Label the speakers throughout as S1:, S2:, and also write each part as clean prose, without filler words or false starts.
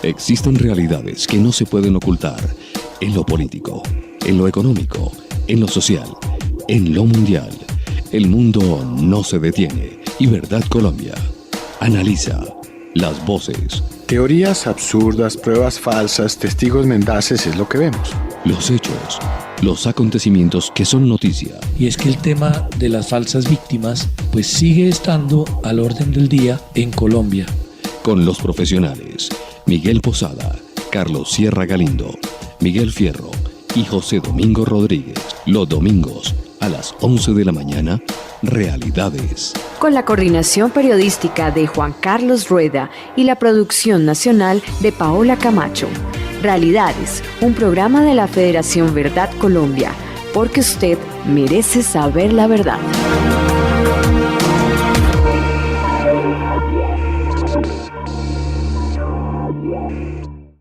S1: Existen realidades que no se pueden ocultar en lo político, en lo económico, en lo social, en lo mundial. El mundo no se detiene y Verdad Colombia analiza las voces,
S2: teorías absurdas, pruebas falsas, testigos mendaces es lo que vemos.
S1: los hechos, los acontecimientos que son noticia.
S3: Y es que el tema de las falsas víctimas pues sigue estando al orden del día en Colombia.
S1: Con los profesionales Miguel Posada, Carlos Sierra Galindo, Miguel Fierro y José Domingo Rodríguez. Los domingos a las 11 de la mañana, Realidades.
S4: Con la coordinación periodística de Juan Carlos Rueda y la producción nacional de Paola Camacho. Realidades, un programa de la Federación Verdad Colombia, porque usted merece saber la verdad.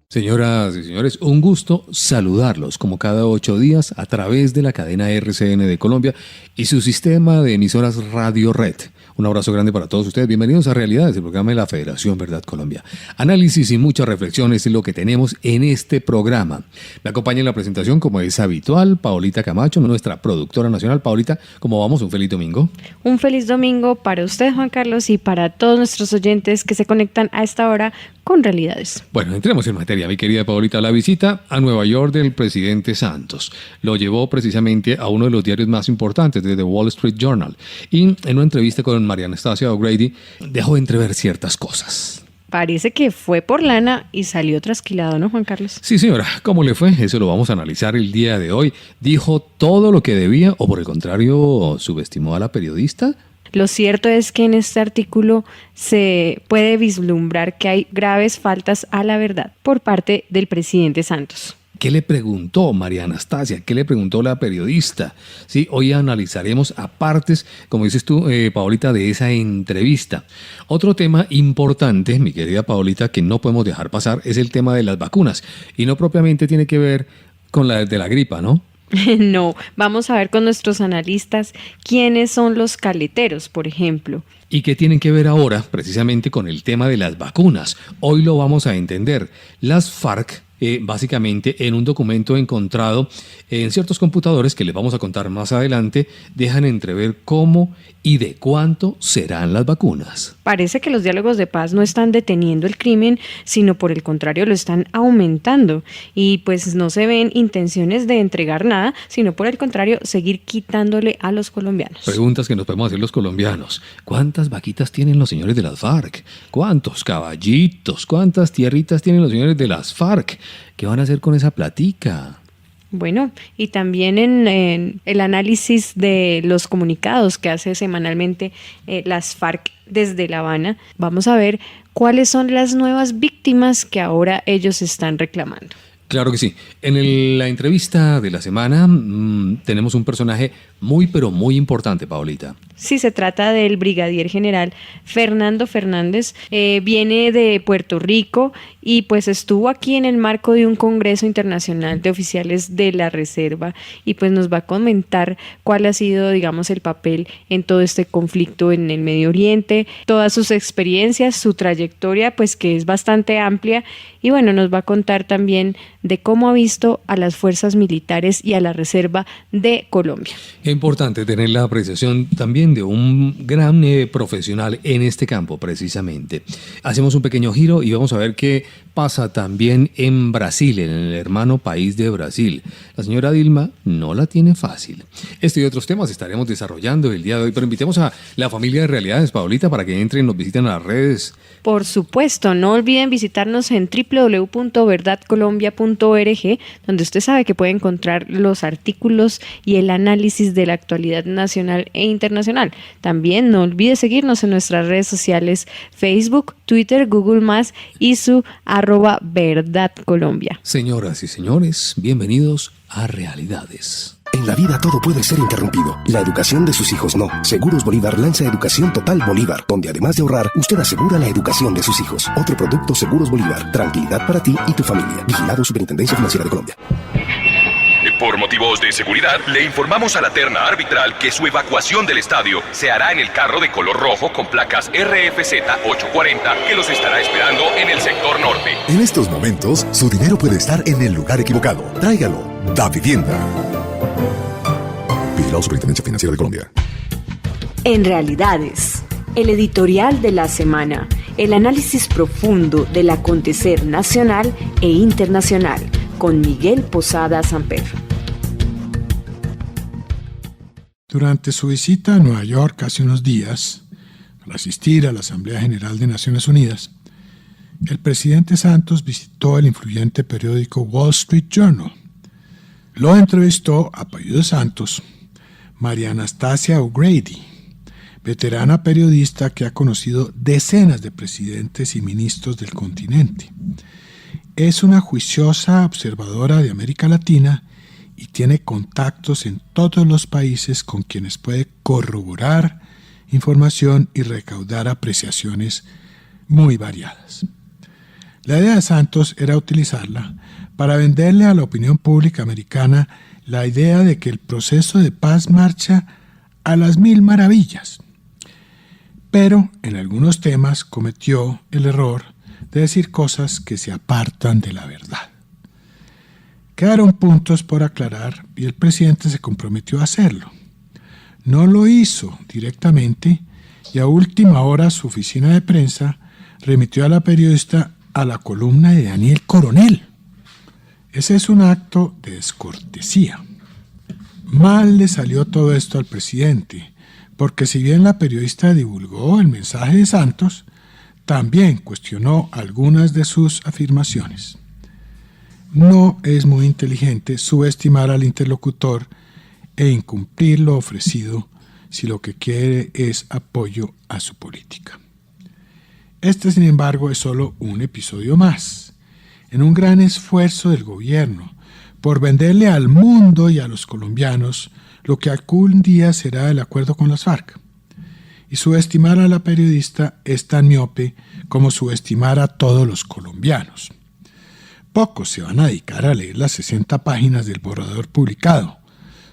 S5: Señoras y señores, un gusto saludarlos como cada 8 días a través de la cadena RCN de Colombia y su sistema de emisoras Radio Red. Un abrazo grande para todos ustedes. Bienvenidos a Realidades, el programa de la Federación Verdad Colombia. Análisis y muchas reflexiones es lo que tenemos en este programa. Me acompaña en la presentación, como es habitual, Paolita Camacho, nuestra productora nacional. Paolita, ¿cómo vamos? Un feliz domingo.
S6: Un feliz domingo para usted, Juan Carlos, y para todos nuestros oyentes que se conectan a esta hora con Realidades.
S5: Bueno, entremos en materia, mi querida Paolita. La visita a Nueva York del presidente Santos lo llevó precisamente a uno de los diarios más importantes, de The Wall Street Journal. Y en una entrevista con María Anastasia O'Grady dejó entrever ciertas cosas.
S6: Parece que fue por lana y salió trasquilado, ¿no, Juan Carlos?
S5: Sí, señora. ¿Cómo le fue? Eso lo vamos a analizar el día de hoy. ¿Dijo todo lo que debía o por el contrario subestimó a la periodista?
S6: Lo cierto es que en este artículo se puede vislumbrar que hay graves faltas a la verdad por parte del presidente Santos.
S5: ¿Qué le preguntó María Anastasia? ¿Qué le preguntó la periodista? Sí, hoy analizaremos apartes, como dices tú, Paolita, de esa entrevista. Otro tema importante, mi querida Paolita, que no podemos dejar pasar, es el tema de las vacunas. Y no propiamente tiene que ver con la de la gripa, ¿no?
S6: No, vamos a ver con nuestros analistas quiénes son los caleteros, por ejemplo.
S5: ¿Y qué tienen que ver ahora precisamente con el tema de las vacunas? Hoy lo vamos a entender. Las FARC, básicamente en un documento encontrado en ciertos computadores que les vamos a contar más adelante, dejan entrever cómo y de cuánto serán las vacunas.
S6: Parece que los diálogos de paz no están deteniendo el crimen, sino por el contrario lo están aumentando. Y pues no se ven intenciones de entregar nada, sino por el contrario seguir quitándole a los colombianos.
S5: Preguntas que nos podemos hacer los colombianos. ¿Cuántas vaquitas tienen los señores de las FARC? ¿Cuántos caballitos? ¿Cuántas tierritas tienen los señores de las FARC? ¿Qué van a hacer con esa platica?
S6: Bueno, y también en el análisis de los comunicados que hace semanalmente las FARC desde La Habana, vamos a ver cuáles son las nuevas víctimas que ahora ellos están reclamando.
S5: Claro que sí. En la entrevista de la semana tenemos un personaje muy pero muy importante, Paolita.
S6: Sí, se trata del brigadier general Fernando Fernández, viene de Puerto Rico y pues estuvo aquí en el marco de un congreso internacional de oficiales de la Reserva y pues nos va a comentar cuál ha sido, digamos, el papel en todo este conflicto en el Medio Oriente, todas sus experiencias, su trayectoria, pues que es bastante amplia y bueno, nos va a contar también de cómo ha visto a las fuerzas militares y a la Reserva de Colombia.
S5: Es importante tener la apreciación también de un gran profesional en este campo precisamente. Hacemos un pequeño giro y vamos a ver qué pasa también en Brasil, en el hermano país de Brasil. La señora Dilma no la tiene fácil. Este y otros temas estaremos desarrollando el día de hoy, pero invitemos a la familia de Realidades, Paolita, para que entren y nos visiten a las redes.
S6: Por supuesto, no olviden visitarnos en www.verdadcolombia.org, donde usted sabe que puede encontrar los artículos y el análisis de la actualidad nacional e internacional. También no olvide seguirnos en nuestras redes sociales Facebook, Twitter, Google+, y su @verdadcolombia.
S5: Señoras y señores, bienvenidos a Realidades.
S7: En la vida todo puede ser interrumpido. La educación de sus hijos no. Seguros Bolívar lanza Educación Total Bolívar, donde además de ahorrar, usted asegura la educación de sus hijos. Otro producto Seguros Bolívar. Tranquilidad para ti y tu familia. Vigilado Superintendencia Financiera de Colombia.
S8: Por motivos de seguridad, le informamos a la terna arbitral que su evacuación del estadio se hará en el carro de color rojo con placas RFZ 840 que los estará esperando en el sector norte.
S9: En estos momentos, su dinero puede estar en el lugar equivocado. Tráigalo. Da Vivienda. Vigilado Superintendencia Financiera de Colombia.
S4: En Realidades, el editorial de la semana, el análisis profundo del acontecer nacional e internacional, con Miguel Posada Samper.
S2: Durante su visita a Nueva York hace unos días, al asistir a la Asamblea General de Naciones Unidas, el presidente Santos visitó el influyente periódico Wall Street Journal. Lo entrevistó, apellido Santos, María Anastasia O'Grady, veterana periodista que ha conocido decenas de presidentes y ministros del continente. Es una juiciosa observadora de América Latina y tiene contactos en todos los países con quienes puede corroborar información y recaudar apreciaciones muy variadas. La idea de Santos era utilizarla para venderle a la opinión pública americana la idea de que el proceso de paz marcha a las mil maravillas. Pero en algunos temas cometió el error de decir cosas que se apartan de la verdad. Quedaron puntos por aclarar y el presidente se comprometió a hacerlo. No lo hizo directamente y a última hora su oficina de prensa remitió a la periodista a la columna de Daniel Coronel. Ese es un acto de descortesía. Mal le salió todo esto al presidente, porque si bien la periodista divulgó el mensaje de Santos, también cuestionó algunas de sus afirmaciones. No es muy inteligente subestimar al interlocutor e incumplir lo ofrecido si lo que quiere es apoyo a su política. Este, sin embargo, es solo un episodio más, en un gran esfuerzo del gobierno por venderle al mundo y a los colombianos lo que algún día será el acuerdo con las FARC. Y subestimar a la periodista es tan miope como subestimar a todos los colombianos. Pocos se van a dedicar a leer las 60 páginas del borrador publicado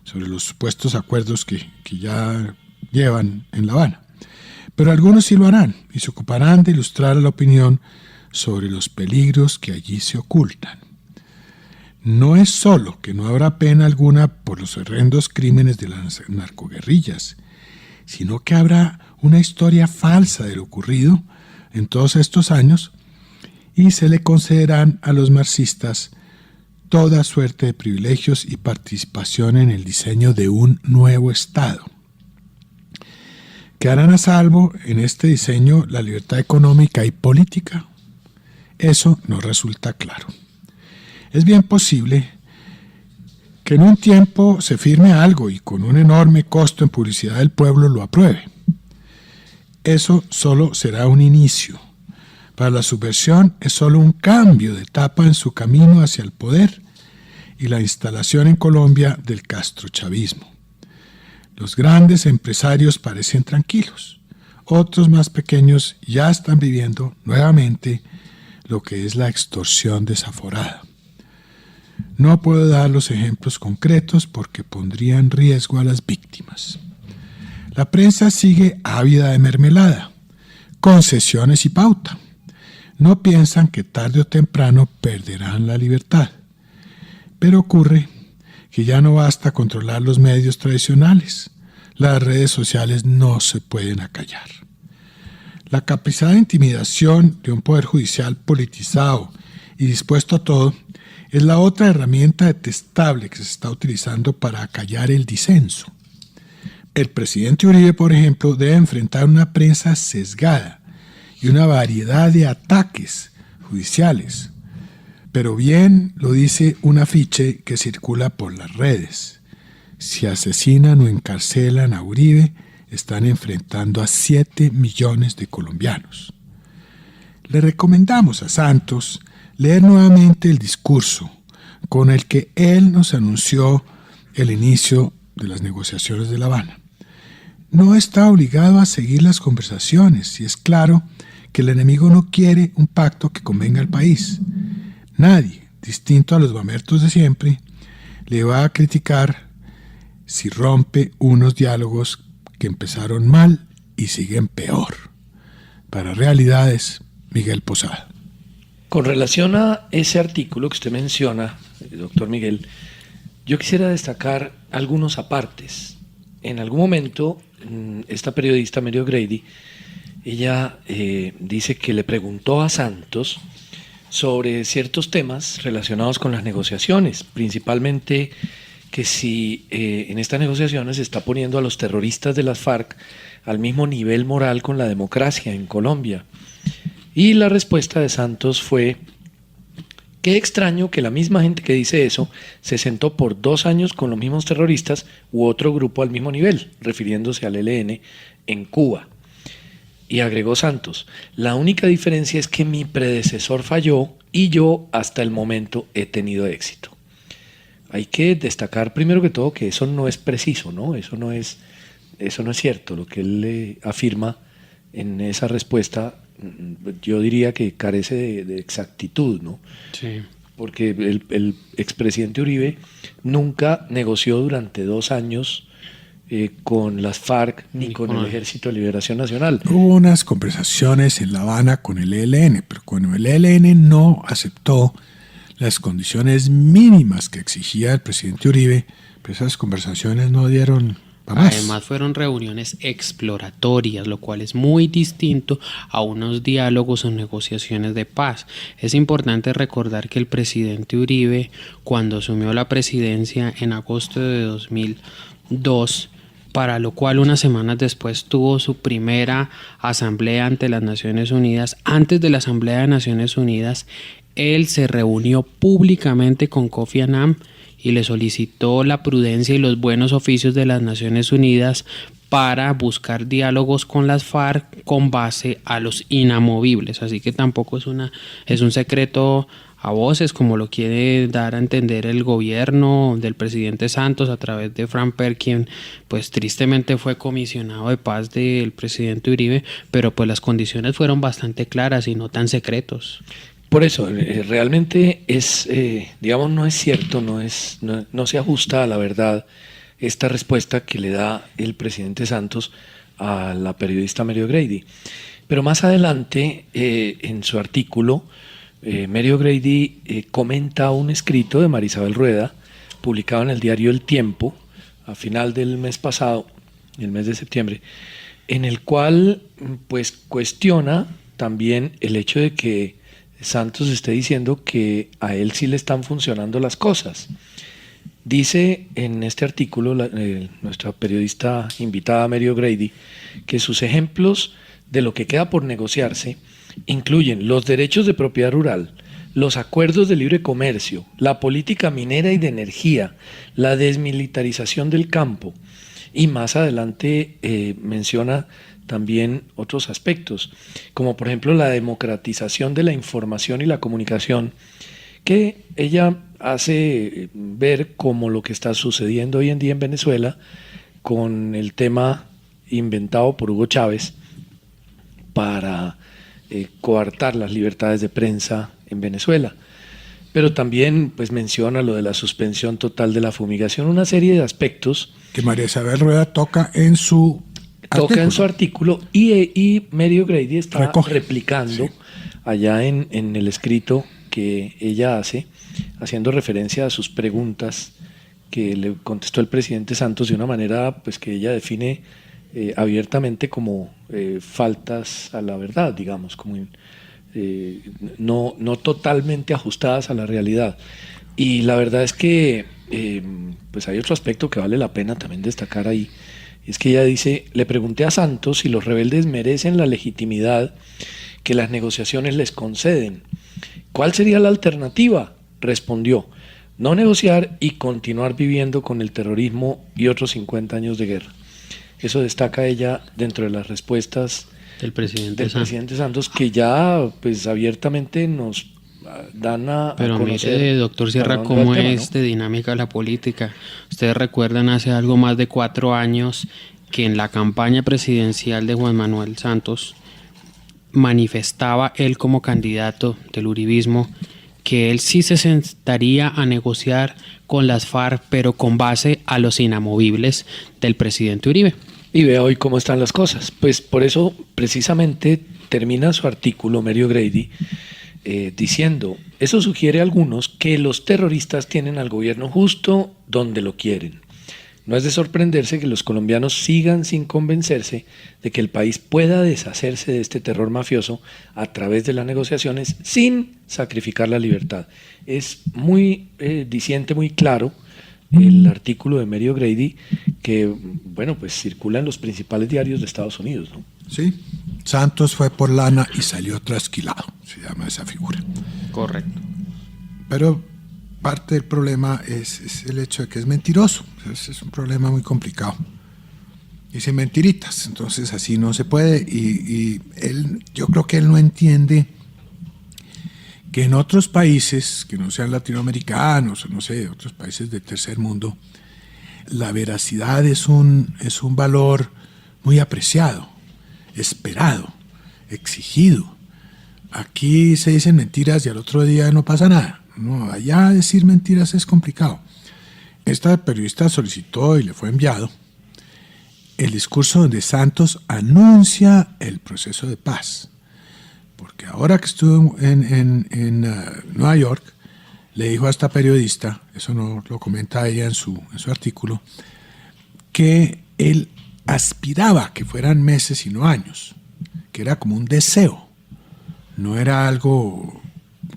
S2: sobre los supuestos acuerdos que ya llevan en La Habana. Pero algunos sí lo harán y se ocuparán de ilustrar a la opinión sobre los peligros que allí se ocultan. No es solo que no habrá pena alguna por los horrendos crímenes de las narcoguerrillas, sino que habrá una historia falsa de lo ocurrido en todos estos años y se le concederán a los marxistas toda suerte de privilegios y participación en el diseño de un nuevo Estado. ¿Quedarán a salvo en este diseño la libertad económica y política? Eso no resulta claro. Es bien posible que en un tiempo se firme algo y con un enorme costo en publicidad el pueblo lo apruebe. Eso solo será un inicio. Para la subversión es solo un cambio de etapa en su camino hacia el poder y la instalación en Colombia del castrochavismo. Los grandes empresarios parecen tranquilos. Otros más pequeños ya están viviendo nuevamente lo que es la extorsión desaforada. No puedo dar los ejemplos concretos porque pondría en riesgo a las víctimas. La prensa sigue ávida de mermelada, concesiones y pauta. No piensan que tarde o temprano perderán la libertad. Pero ocurre que ya no basta controlar los medios tradicionales. Las redes sociales no se pueden acallar. La capacidad de intimidación de un poder judicial politizado y dispuesto a todo es la otra herramienta detestable que se está utilizando para acallar el disenso. El presidente Uribe, por ejemplo, debe enfrentar una prensa sesgada y una variedad de ataques judiciales. Pero bien lo dice un afiche que circula por las redes. Si asesinan o encarcelan a Uribe, están enfrentando a 7 millones de colombianos. Le recomendamos a Santos leer nuevamente el discurso con el que él nos anunció el inicio de las negociaciones de La Habana. No está obligado a seguir las conversaciones y es claro que el enemigo no quiere un pacto que convenga al país. Nadie, distinto a los mamertos de siempre, le va a criticar si rompe unos diálogos que empezaron mal y siguen peor. Para Realidades, Miguel Posada.
S3: Con relación a ese artículo que usted menciona, doctor Miguel, yo quisiera destacar algunos apartes. En algún momento, esta periodista Mary O'Grady, ella dice que le preguntó a Santos sobre ciertos temas relacionados con las negociaciones, principalmente que si en estas negociaciones se está poniendo a los terroristas de las FARC al mismo nivel moral con la democracia en Colombia. Y la respuesta de Santos fue: qué extraño que la misma gente que dice eso se sentó por 2 años con los mismos terroristas u otro grupo al mismo nivel, refiriéndose al ELN en Cuba. Y agregó Santos: la única diferencia es que mi predecesor falló y yo hasta el momento he tenido éxito. Hay que destacar primero que todo que eso no es preciso, ¿no? Eso no es cierto. Lo que él afirma en esa respuesta, yo diría que carece de exactitud, ¿no? Sí. Porque el expresidente Uribe nunca negoció durante 2 años con las FARC ni con el Ejército de Liberación Nacional.
S2: Hubo unas conversaciones en La Habana con el ELN, pero cuando el ELN no aceptó las condiciones mínimas que exigía el presidente Uribe, pues esas conversaciones no dieron para más.
S10: Además fueron reuniones exploratorias, lo cual es muy distinto a unos diálogos o negociaciones de paz. Es importante recordar que el presidente Uribe, cuando asumió la presidencia en agosto de 2002, para lo cual unas semanas después tuvo su primera asamblea ante las Naciones Unidas, antes de la Asamblea de Naciones Unidas, él se reunió públicamente con Kofi Annan y le solicitó la prudencia y los buenos oficios de las Naciones Unidas para buscar diálogos con las FARC con base a los inamovibles. Así que tampoco es un secreto a voces, como lo quiere dar a entender el gobierno del presidente Santos a través de Frank Per, quien pues tristemente fue comisionado de paz del presidente Uribe, pero pues las condiciones fueron bastante claras y no tan secretos.
S3: Por eso, realmente es, digamos, no es cierto, no se ajusta a la verdad esta respuesta que le da el presidente Santos a la periodista Mary O'Grady. Pero más adelante, en su artículo, Mary O'Grady comenta un escrito de María Isabel Rueda, publicado en el diario El Tiempo, a final del mes pasado, el mes de septiembre, en el cual pues cuestiona también el hecho de que Santos esté diciendo que a él sí le están funcionando las cosas. Dice en este artículo nuestra periodista invitada Mary O'Grady que sus ejemplos de lo que queda por negociarse incluyen los derechos de propiedad rural, los acuerdos de libre comercio, la política minera y de energía, la desmilitarización del campo, y más adelante menciona también otros aspectos, como por ejemplo la democratización de la información y la comunicación, que ella hace ver como lo que está sucediendo hoy en día en Venezuela con el tema inventado por Hugo Chávez para coartar las libertades de prensa en Venezuela. Pero también pues menciona lo de la suspensión total de la fumigación, una serie de aspectos
S2: que María Isabel Rueda toca en su
S3: artículo y Mary O'Grady está replicando allá en el escrito que ella hace, haciendo referencia a sus preguntas que le contestó el presidente Santos de una manera pues que ella define abiertamente como faltas a la verdad, digamos, como no totalmente ajustadas a la realidad. Y la verdad es que pues hay otro aspecto que vale la pena también destacar ahí. Es que ella dice: le pregunté a Santos si los rebeldes merecen la legitimidad que las negociaciones les conceden. ¿Cuál sería la alternativa? Respondió: no negociar y continuar viviendo con el terrorismo y otros 50 años de guerra. Eso destaca ella dentro de las respuestas del presidente Santos, que ya pues abiertamente nos dan a
S10: Pero
S3: conocer.
S10: Mire, doctor Sierra, cómo es de dinámica la política. Ustedes recuerdan hace algo más de 4 años que en la campaña presidencial de Juan Manuel Santos manifestaba él como candidato del uribismo que él sí se sentaría a negociar con las FARC, pero con base a los inamovibles del presidente Uribe.
S3: Y vea hoy cómo están las cosas. Pues por eso precisamente termina su artículo Mary O'Grady diciendo, eso sugiere a algunos que los terroristas tienen al gobierno justo donde lo quieren. No es de sorprenderse que los colombianos sigan sin convencerse de que el país pueda deshacerse de este terror mafioso a través de las negociaciones sin sacrificar la libertad. Es muy diciente, muy claro el artículo de Mary O'Grady que, bueno, pues circula en los principales diarios de Estados Unidos, ¿no?
S2: Sí, Santos fue por lana y salió trasquilado, se llama esa figura.
S10: Correcto.
S2: Pero parte del problema es el hecho de que es mentiroso. Es un problema muy complicado. Dice mentiritas, entonces así no se puede. Y yo creo que él no entiende que en otros países, que no sean latinoamericanos, o no sé, otros países del tercer mundo, la veracidad es un valor muy apreciado, esperado, exigido. Aquí se dicen mentiras y al otro día no pasa nada. No, allá decir mentiras es complicado. Esta periodista solicitó y le fue enviado el discurso donde Santos anuncia el proceso de paz. Porque ahora que estuvo en Nueva York, le dijo a esta periodista, eso no lo comenta ella en su artículo, que él aspiraba que fueran meses y no años, que era como un deseo, no era algo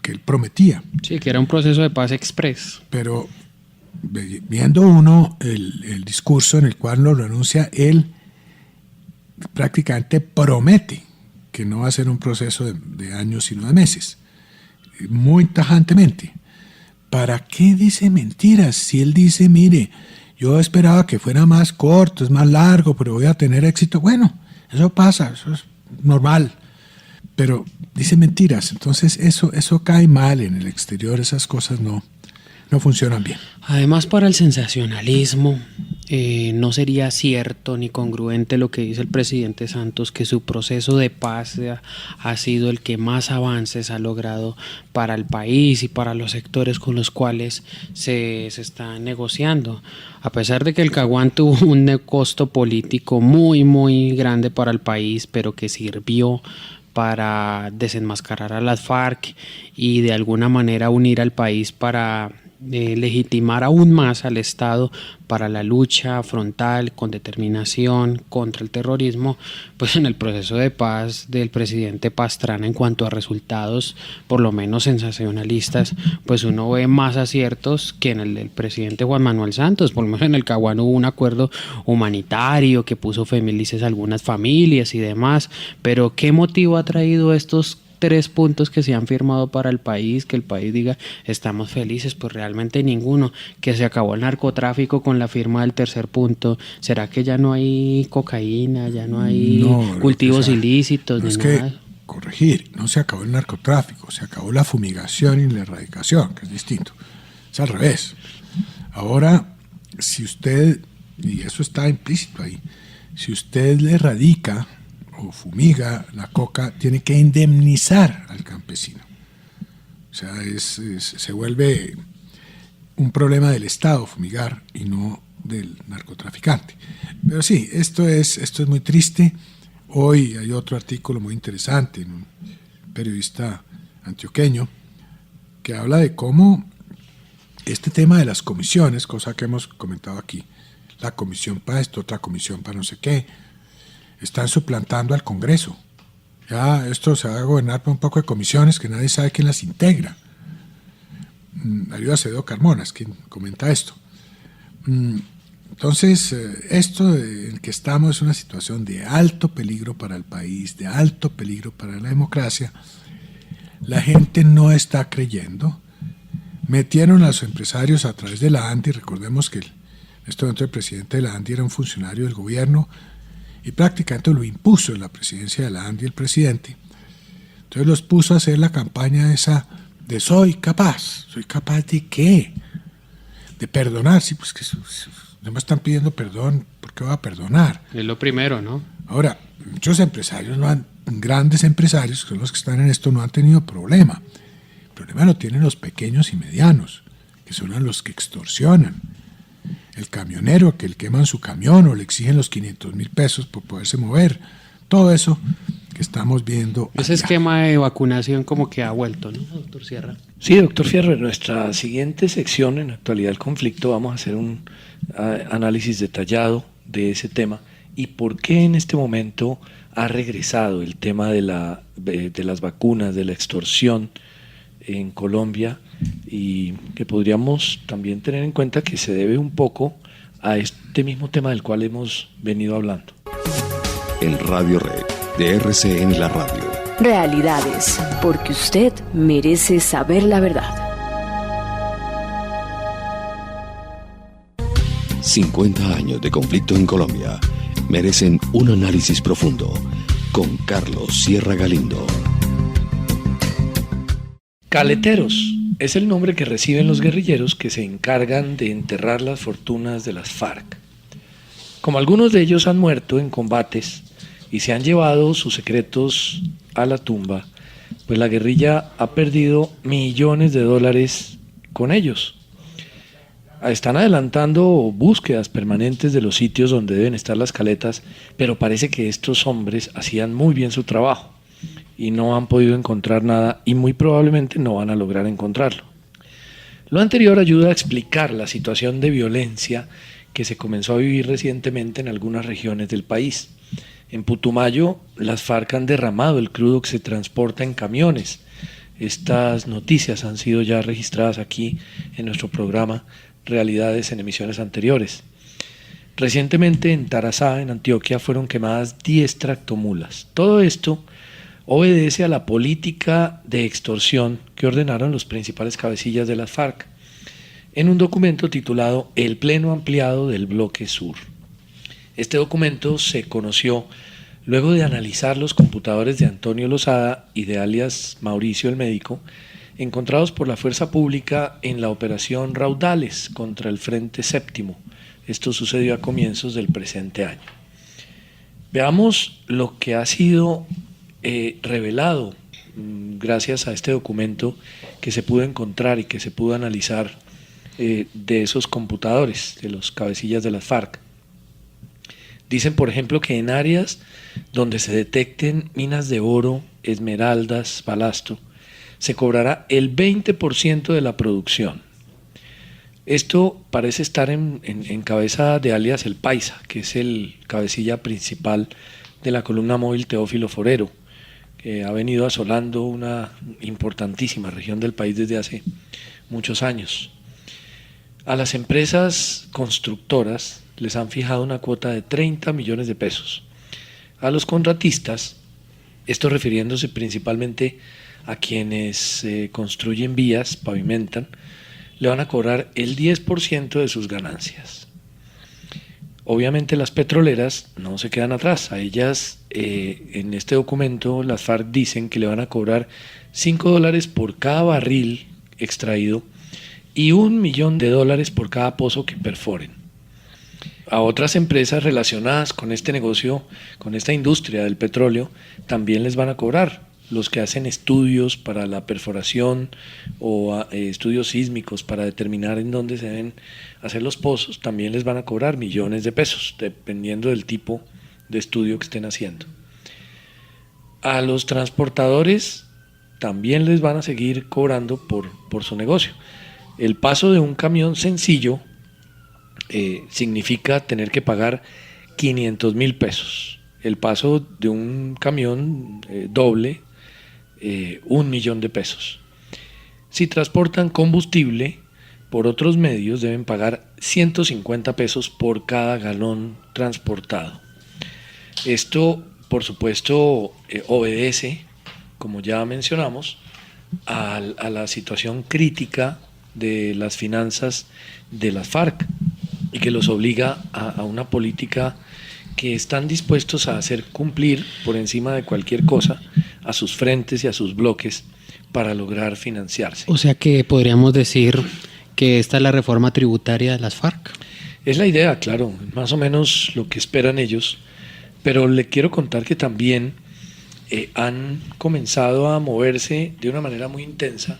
S2: que él prometía.
S10: Sí, que era un proceso de paz express.
S2: Pero viendo uno el discurso en el cual lo anuncia, él prácticamente promete que no va a ser un proceso de años sino de meses, muy tajantemente. ¿Para qué dice mentiras? Si él dice, mire, yo esperaba que fuera más corto, es más largo, pero voy a tener éxito. Bueno, eso pasa, eso es normal. Pero dice mentiras, entonces eso cae mal en el exterior, esas cosas no funcionan bien.
S10: Además, para el sensacionalismo, no sería cierto ni congruente lo que dice el presidente Santos, que su proceso de paz ha sido el que más avances ha logrado para el país y para los sectores con los cuales se está negociando. A pesar de que el Caguán tuvo un costo político muy, muy grande para el país, pero que sirvió para desenmascarar a las FARC y de alguna manera unir al país para legitimar aún más al Estado para la lucha frontal con determinación contra el terrorismo, pues en el proceso de paz del presidente Pastrana, en cuanto a resultados por lo menos sensacionalistas, pues uno ve más aciertos que en el del presidente Juan Manuel Santos. Por lo menos en el Caguán hubo un acuerdo humanitario que puso felices a algunas familias y demás, pero ¿qué motivo ha traído estos 3 puntos que se han firmado para el país, que el país diga estamos felices? Pues realmente ninguno. Que se acabó el narcotráfico con la firma del tercer punto. ¿Será que ya no hay cocaína, ya no hay cultivos ilícitos?
S2: No,
S10: ni
S2: es
S10: nada?
S2: que corregir, no se acabó el narcotráfico, se acabó la fumigación y la erradicación, que es distinto. Es al revés. Ahora, si usted, y eso está implícito ahí, si usted le erradica o fumiga la coca, tiene que indemnizar al campesino. O sea, se vuelve un problema del Estado fumigar y no del narcotraficante. Pero sí, esto es muy triste. Hoy hay otro artículo muy interesante en un periodista antioqueño que habla de cómo este tema de las comisiones, cosa que hemos comentado aquí, la comisión para esto, otra comisión para no sé qué, están suplantando al Congreso. Ya esto se va a gobernar por un poco de comisiones que nadie sabe quién las integra. Darío Acevedo Carmona es quien comenta esto. Entonces, esto en el que estamos es una situación de alto peligro para el país, de alto peligro para la democracia. La gente no está creyendo. Metieron a los empresarios a través de la ANDI. Recordemos que en este momento el presidente de la ANDI era un funcionario del gobierno y prácticamente lo impuso en la presidencia de la ANDI el presidente. Entonces los puso a hacer la campaña esa de soy capaz de qué, de perdonar. Sí, pues que no me están pidiendo perdón, ¿por qué voy a perdonar?
S10: Es lo primero, ¿no?
S2: Ahora, muchos empresarios, grandes empresarios, que son los que están en esto, no han tenido problema. El problema lo tienen los pequeños y medianos, que son a los que extorsionan. El camionero, que le queman su camión o le exigen los 500,000 pesos por poderse mover. Todo eso que estamos viendo.
S10: Ese esquema de vacunación como que ha vuelto, ¿no, doctor Sierra?
S3: Sí, doctor Fierro, en nuestra siguiente sección, en Actualidad del Conflicto, vamos a hacer un análisis detallado de ese tema y por qué en este momento ha regresado el tema de las vacunas, de la extorsión en Colombia, y que podríamos también tener en cuenta que se debe un poco a este mismo tema del cual hemos venido hablando.
S1: En Radio Red de RCN La Radio.
S4: Realidades, porque usted merece saber la verdad.
S1: 50 años de conflicto en Colombia merecen un análisis profundo con Carlos Sierra Galindo.
S3: Caleteros es el nombre que reciben los guerrilleros que se encargan de enterrar las fortunas de las FARC. Como algunos de ellos han muerto en combates y se han llevado sus secretos a la tumba, pues la guerrilla ha perdido millones de dólares con ellos. Están adelantando búsquedas permanentes de los sitios donde deben estar las caletas, pero parece que estos hombres hacían muy bien su trabajo y no han podido encontrar nada y muy probablemente no van a lograr encontrarlo. Lo anterior ayuda a explicar la situación de violencia que se comenzó a vivir recientemente en algunas regiones del país. En Putumayo, las FARC han derramado el crudo que se transporta en camiones. Estas noticias han sido ya registradas aquí en nuestro programa Realidades en emisiones anteriores. Recientemente en Tarazá, en Antioquia, fueron quemadas 10 tractomulas. Todo esto obedece a la política de extorsión que ordenaron los principales cabecillas de las FARC en un documento titulado El Pleno Ampliado del Bloque Sur. Este documento se conoció luego de analizar los computadores de Antonio Lozada y de alias Mauricio el Médico, encontrados por la fuerza pública en la operación Raudales contra el Frente Séptimo. Esto sucedió a comienzos del presente año. Veamos lo que ha sido revelado gracias a este documento que se pudo encontrar y que se pudo analizar de esos computadores, de los cabecillas de las FARC. Dicen, por ejemplo, que en áreas donde se detecten minas de oro, esmeraldas, balasto, se cobrará el 20% de la producción. Esto parece estar en cabeza de alias El Paisa, que es el cabecilla principal de la columna móvil Teófilo Forero, que ha venido asolando una importantísima región del país desde hace muchos años. A las empresas constructoras les han fijado una cuota de 30 millones de pesos. A los contratistas, esto refiriéndose principalmente a quienes construyen vías, pavimentan, le van a cobrar el 10% de sus ganancias. Obviamente las petroleras no se quedan atrás. A ellas, en este documento, las FARC dicen que le van a cobrar $5 por cada barril extraído y $1 millón por cada pozo que perforen. A otras empresas relacionadas con este negocio, con esta industria del petróleo, también les van a cobrar. Los que hacen estudios para la perforación o estudios sísmicos para determinar en dónde se deben hacer los pozos, también les van a cobrar millones de pesos, dependiendo del tipo de estudio que estén haciendo. A los transportadores también les van a seguir cobrando por su negocio. El paso de un camión sencillo significa tener que pagar 500,000 pesos. El paso de un camión doble, 1 millón de pesos. Si transportan combustible por otros medios, deben pagar 150 pesos por cada galón transportado. Esto, por supuesto, obedece, como ya mencionamos, a la situación crítica de las finanzas de las FARC y que los obliga a una política que están dispuestos a hacer cumplir por encima de cualquier cosa a sus frentes y a sus bloques para lograr financiarse.
S10: O sea que podríamos decir que esta es la reforma tributaria de las FARC.
S3: Es la idea, claro, más o menos lo que esperan ellos, pero le quiero contar que también han comenzado a moverse de una manera muy intensa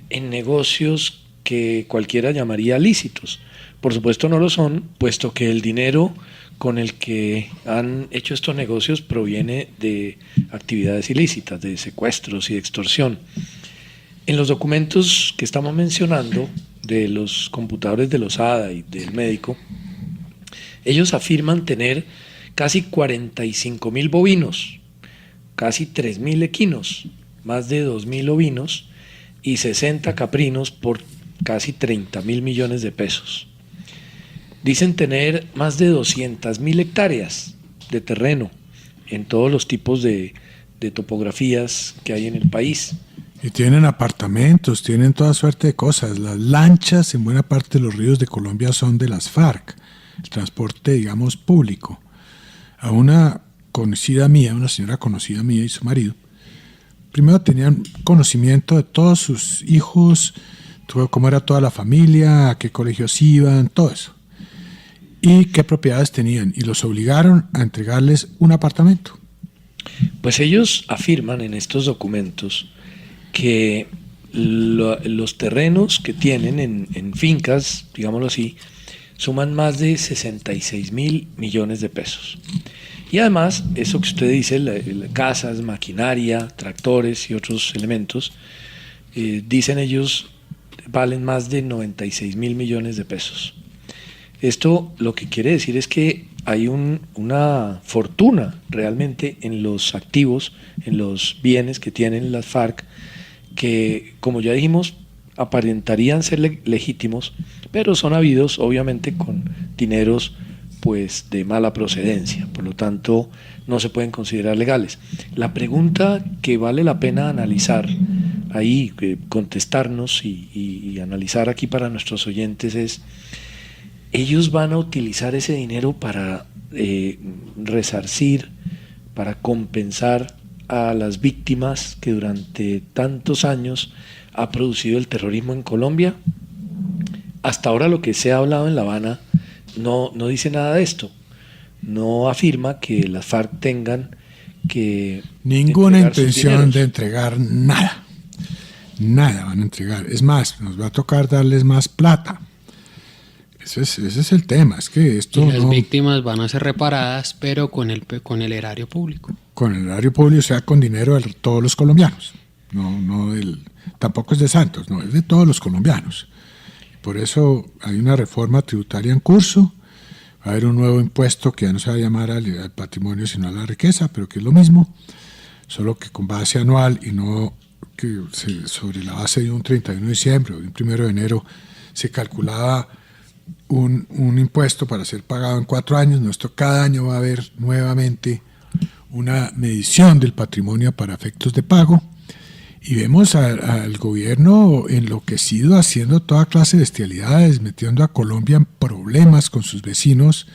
S3: en negocios que cualquiera llamaría lícitos. Por supuesto no lo son, puesto que el dinero con el que han hecho estos negocios proviene de actividades ilícitas, de secuestros y de extorsión. En los documentos que estamos mencionando, de los computadores de Lozada y del médico, ellos afirman tener casi 45.000 bovinos, casi 3.000 equinos, más de 2.000 ovinos y 60 caprinos por casi 30.000 millones de pesos. Dicen tener más de 200.000 hectáreas de terreno en todos los tipos de topografías que hay en el país.
S2: Y tienen apartamentos, tienen toda suerte de cosas. Las lanchas en buena parte de los ríos de Colombia son de las FARC, el transporte, digamos, público. A una conocida mía, una señora conocida mía y su marido, primero tenían conocimiento de todos sus hijos, cómo era toda la familia, a qué colegios iban, todo eso. Y qué propiedades tenían, y los obligaron a entregarles un apartamento.
S3: Pues ellos afirman en estos documentos que los terrenos que tienen en fincas, digámoslo así, suman más de 66.000 millones de pesos. Y además, eso que usted dice, casas, maquinaria, tractores y otros elementos, dicen ellos, valen más de 96.000 millones de pesos. Esto lo que quiere decir es que hay una fortuna realmente en los activos, en los bienes que tienen las FARC, que, como ya dijimos, aparentarían ser legítimos, pero son habidos obviamente con dineros pues de mala procedencia, por lo tanto no se pueden considerar legales. La pregunta que vale la pena analizar ahí, contestarnos y analizar aquí para nuestros oyentes es: ¿ellos van a utilizar ese dinero para resarcir, para compensar a las víctimas que durante tantos años ha producido el terrorismo en Colombia? Hasta ahora lo que se ha hablado en La Habana no dice nada de esto. No afirma que las FARC tengan que
S2: ninguna intención de entregar nada. Nada van a entregar. Es más, nos va a tocar darles más plata. Ese es el tema. Es que esto
S10: y las víctimas van a ser reparadas, pero con el erario público.
S2: Con el erario público, o sea, con dinero de todos los colombianos. Tampoco es de Santos, no, es de todos los colombianos. Por eso hay una reforma tributaria en curso. Va a haber un nuevo impuesto que ya no se va a llamar al patrimonio, sino a la riqueza, pero que es lo mismo, solo que con base anual y no que sobre la base de un 31 de diciembre o de un 1 de enero se calculaba un impuesto para ser pagado en 4 años. Nuestro cada año va a haber nuevamente una medición del patrimonio para efectos de pago, y vemos al gobierno enloquecido haciendo toda clase de bestialidades, metiendo a Colombia en problemas con sus vecinos,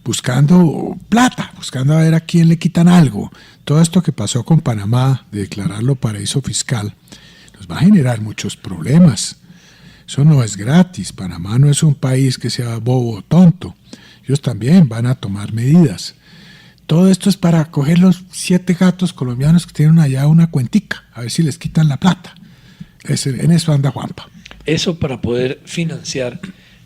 S2: buscando plata, buscando a ver a quién le quitan algo. Todo esto que pasó con Panamá, de declararlo paraíso fiscal, nos va a generar muchos problemas. Eso no es gratis. Panamá no es un país que sea bobo o tonto. Ellos también van a tomar medidas. Todo esto es para coger los 7 gatos colombianos que tienen allá una cuentica, a ver si les quitan la plata. En eso anda Juanpa.
S3: Eso para poder financiar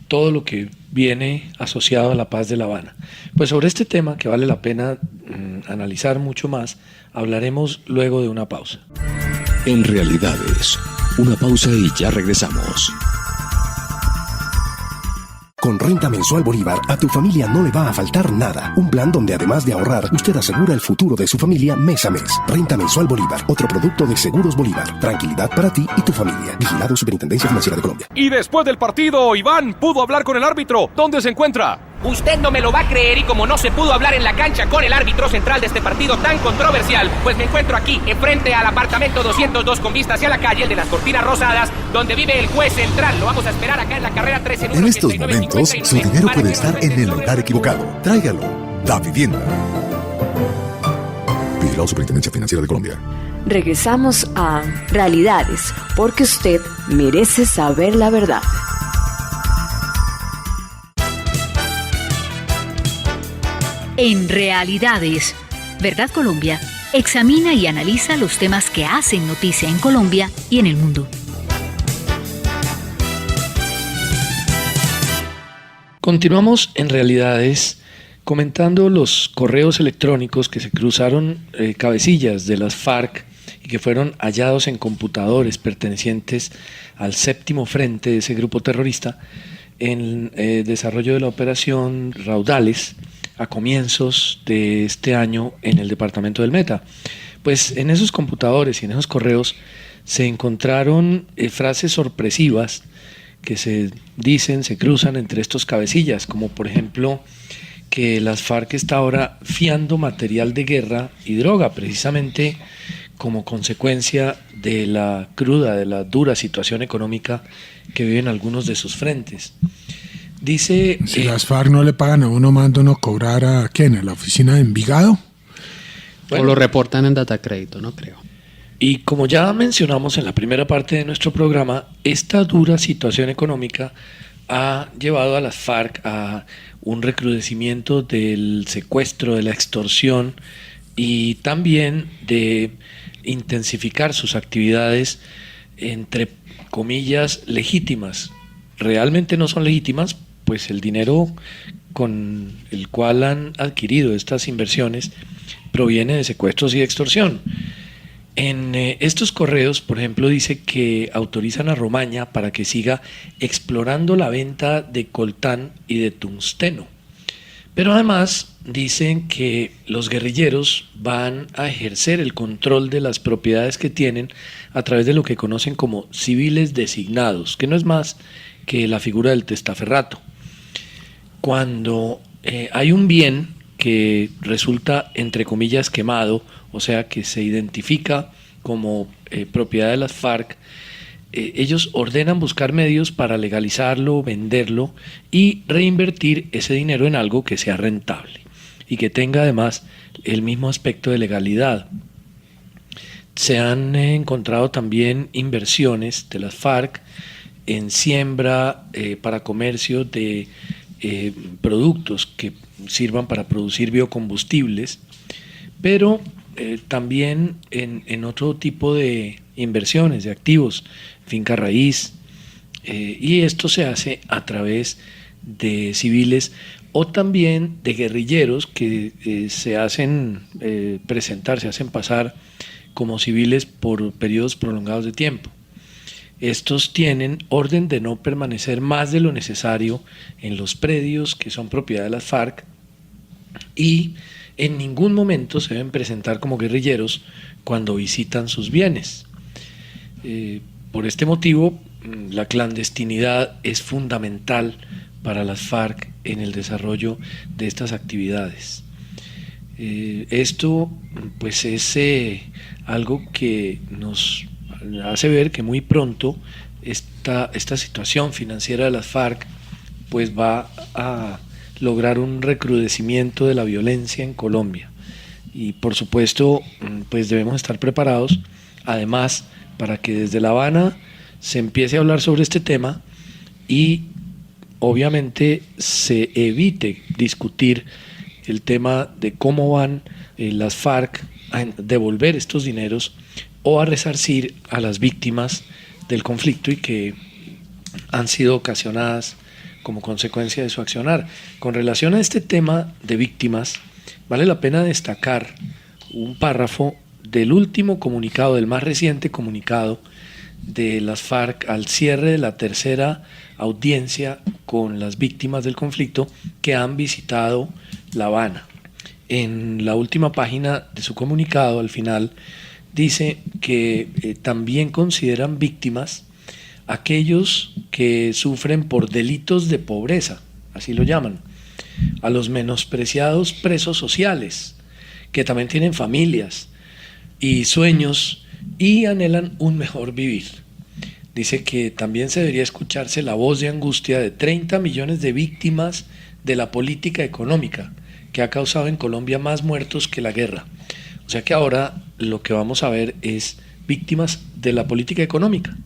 S3: todo lo que viene asociado a la paz de La Habana. Pues sobre este tema, que vale la pena analizar mucho más, hablaremos luego de una pausa.
S1: En Realidades, una pausa y ya regresamos.
S7: Con Renta Mensual Bolívar, a tu familia no le va a faltar nada. Un plan donde además de ahorrar, usted asegura el futuro de su familia mes a mes. Renta Mensual Bolívar, otro producto de Seguros Bolívar. Tranquilidad para ti y tu familia. Vigilado Superintendencia Financiera de Colombia.
S8: Y después del partido, Iván pudo hablar con el árbitro. ¿Dónde se encuentra?
S11: Usted no me lo va a creer, y como no se pudo hablar en la cancha con el árbitro central de este partido tan controversial, pues me encuentro aquí, enfrente al apartamento 202 con vista hacia la calle, el de las cortinas rosadas, donde vive el juez central. Lo vamos a esperar acá en la carrera 13.
S9: En estos momentos, su dinero puede estar en el lugar equivocado. Tráigalo. Da Vivienda. Vigilado Superintendencia Financiera de Colombia.
S4: Regresamos a Realidades, porque usted merece saber la verdad.
S12: En Realidades, Verdad Colombia examina y analiza los temas que hacen noticia en Colombia y en el mundo.
S3: Continuamos en Realidades comentando los correos electrónicos que se cruzaron cabecillas de las FARC y que fueron hallados en computadores pertenecientes al séptimo frente de ese grupo terrorista en desarrollo de la operación Raudales a comienzos de este año en el departamento del Meta. Pues en esos computadores y en esos correos se encontraron frases sorpresivas que se cruzan entre estos cabecillas, como por ejemplo que las FARC está ahora fiando material de guerra y droga, precisamente como consecuencia de la dura situación económica que viven algunos de sus frentes. Dice...
S2: Si las FARC no le pagan a uno, manda uno cobrar ¿a quién? ¿A la oficina de Envigado?
S10: Bueno, o lo reportan en Datacrédito, no creo.
S3: Y como ya mencionamos en la primera parte de nuestro programa, esta dura situación económica ha llevado a las FARC a un recrudecimiento del secuestro, de la extorsión y también de intensificar sus actividades, entre comillas, legítimas. Realmente no son legítimas, pues el dinero con el cual han adquirido estas inversiones proviene de secuestros y de extorsión. En estos correos, por ejemplo, dice que autorizan a Romaña para que siga explorando la venta de coltán y de tungsteno. Pero además dicen que los guerrilleros van a ejercer el control de las propiedades que tienen a través de lo que conocen como civiles designados, que no es más que la figura del testaferrato. Cuando hay un bien que resulta, entre comillas, quemado, o sea, que se identifica como propiedad de las FARC, ellos ordenan buscar medios para legalizarlo, venderlo y reinvertir ese dinero en algo que sea rentable y que tenga además el mismo aspecto de legalidad. Se han encontrado también inversiones de las FARC en siembra para comercio de productos que sirvan para producir biocombustibles, pero también en otro tipo de inversiones, de activos, finca raíz, y esto se hace a través de civiles o también de guerrilleros que se hacen presentar, se hacen pasar como civiles por periodos prolongados de tiempo. Estos tienen orden de no permanecer más de lo necesario en los predios que son propiedad de las FARC y en ningún momento se deben presentar como guerrilleros cuando visitan sus bienes. Por este motivo, la clandestinidad es fundamental para las FARC en el desarrollo de estas actividades. Esto pues es algo que nos hace ver que muy pronto esta situación financiera de las FARC pues va a lograr un recrudecimiento de la violencia en Colombia y por supuesto pues debemos estar preparados además para que desde La Habana se empiece a hablar sobre este tema y obviamente se evite discutir el tema de cómo van las FARC a devolver estos dineros o a resarcir a las víctimas del conflicto y que han sido ocasionadas como consecuencia de su accionar. Con relación a este tema de víctimas, vale la pena destacar un párrafo del último comunicado, del más reciente comunicado de las FARC al cierre de la tercera audiencia con las víctimas del conflicto que han visitado La Habana. En la última página de su comunicado, al final, dice que también consideran víctimas aquellos que sufren por delitos de pobreza, así lo llaman, a los menospreciados presos sociales, que también tienen familias y sueños y anhelan un mejor vivir. Dice que también se debería escucharse la voz de angustia de 30 millones de víctimas de la política económica, que ha causado en Colombia más muertos que la guerra. O sea que ahora lo que vamos a ver es víctimas de la política económica.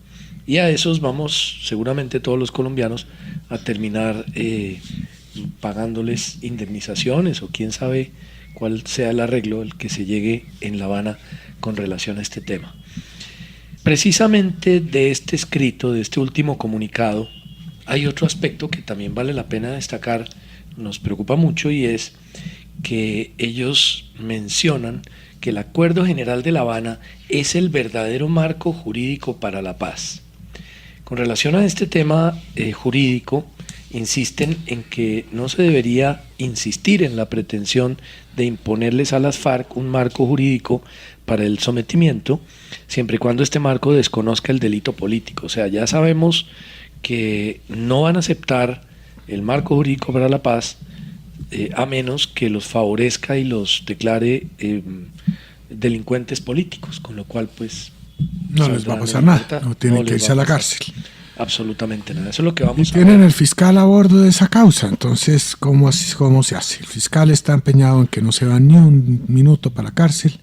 S3: Y a esos vamos, seguramente todos los colombianos, a terminar pagándoles indemnizaciones o quién sabe cuál sea el arreglo al que se llegue en La Habana con relación a este tema. Precisamente de este escrito, de este último comunicado, hay otro aspecto que también vale la pena destacar nos preocupa mucho, y es que ellos mencionan que el Acuerdo General de La Habana es el verdadero marco jurídico para la paz. Con relación a este tema jurídico, insisten en que no se debería insistir en la pretensión de imponerles a las FARC un marco jurídico para el sometimiento, siempre y cuando este marco desconozca el delito político. O sea, ya sabemos que no van a aceptar el marco jurídico para la paz a menos que los favorezca y los declare delincuentes políticos, con lo cual pues
S2: no les va a pasar nada, no tienen que irse a la cárcel.
S3: Absolutamente nada, eso es lo que vamos a
S2: tienen ver. El fiscal a bordo de esa causa, entonces ¿cómo se hace? El fiscal está empeñado en que no se va ni un minuto para la cárcel.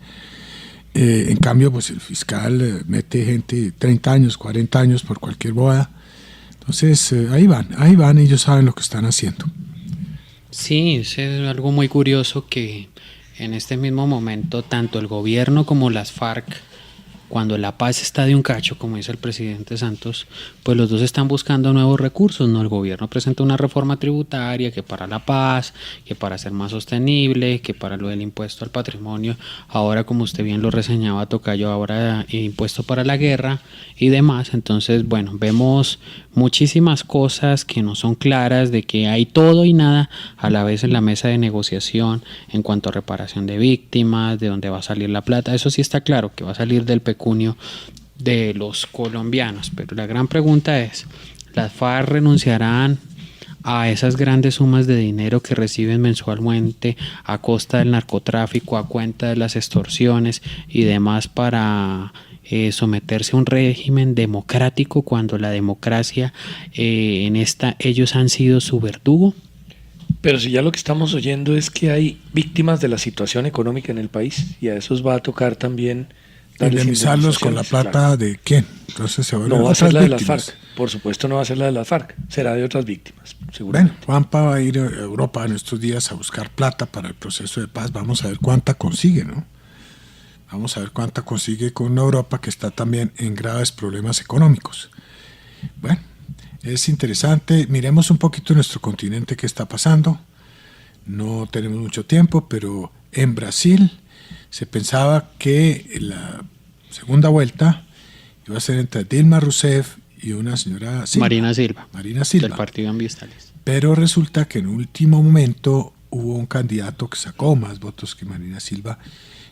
S2: En cambio, pues el fiscal mete gente 30 años, 40 años por cualquier boda. Entonces ahí van, ellos saben lo que están haciendo.
S10: Sí, es algo muy curioso que en este mismo momento tanto el gobierno como las FARC, cuando la paz está de un cacho, como dice el presidente Santos, pues los dos están buscando nuevos recursos, ¿no? El gobierno presenta una reforma tributaria que para la paz, que para ser más sostenible, que para lo del impuesto al patrimonio, ahora como usted bien lo reseñaba, tocayo, ahora impuesto para la guerra y demás. Entonces, bueno, vemos muchísimas cosas que no son claras, de que hay todo y nada a la vez en la mesa de negociación en cuanto a reparación de víctimas, de dónde va a salir la plata. Eso sí está claro, que va a salir del pecunio de los colombianos, pero la gran pregunta es, ¿las FARC renunciarán a esas grandes sumas de dinero que reciben mensualmente a costa del narcotráfico, a cuenta de las extorsiones y demás para someterse a un régimen democrático cuando la democracia en esta ellos han sido su verdugo?
S3: Pero si ya lo que estamos oyendo es que hay víctimas de la situación económica en el país, y a esos va a tocar también
S2: indemnizarlos con la plata, claro. ¿De quién? Entonces se
S3: no va a ser la víctimas. De las FARC, por supuesto no va a ser la de las FARC, será de otras víctimas, seguramente.
S2: Bueno, Juanpa va a ir a Europa en estos días a buscar plata para el proceso de paz, vamos a ver cuánta consigue, ¿no? Vamos a ver cuánta consigue con una Europa que está también en graves problemas económicos. Bueno, es interesante, miremos un poquito nuestro continente qué está pasando, no tenemos mucho tiempo, pero en Brasil se pensaba que la segunda vuelta iba a ser entre Dilma Rousseff y una señora Silva,
S10: Marina Silva, del partido Ambientales.
S2: Pero resulta que en último momento hubo un candidato que sacó más votos que Marina Silva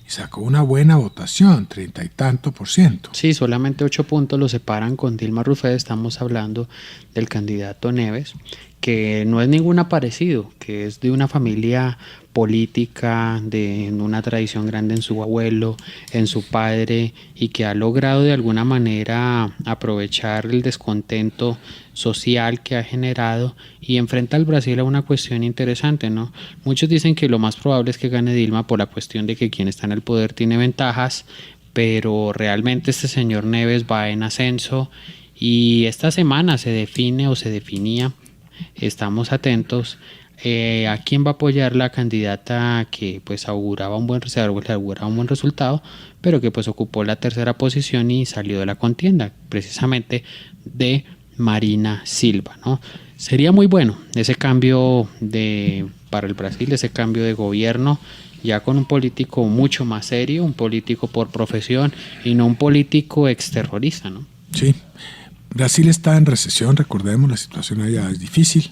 S2: y sacó una buena votación, 30 y tanto %.
S10: Sí, solamente 8 puntos lo separan con Dilma Rousseff. Estamos hablando del candidato Neves, que no es ningún aparecido, que es de una familia política, de una tradición grande en su abuelo, en su padre, y que ha logrado de alguna manera aprovechar el descontento social que ha generado y enfrenta al Brasil a una cuestión interesante, ¿no? Muchos dicen que lo más probable es que gane Dilma por la cuestión de que quien está en el poder tiene ventajas, pero realmente este señor Neves va en ascenso y esta semana se define o se definía, estamos atentos, a quién va a apoyar la candidata que pues auguraba un buen resultado, pero que pues ocupó la tercera posición y salió de la contienda, precisamente de Marina Silva, ¿no? Sería muy bueno ese cambio para el Brasil, ese cambio de gobierno, ya con un político mucho más serio, un político por profesión y no un político exterrorista, ¿no?
S2: Sí, Brasil está en recesión, recordemos, la situación allá es difícil.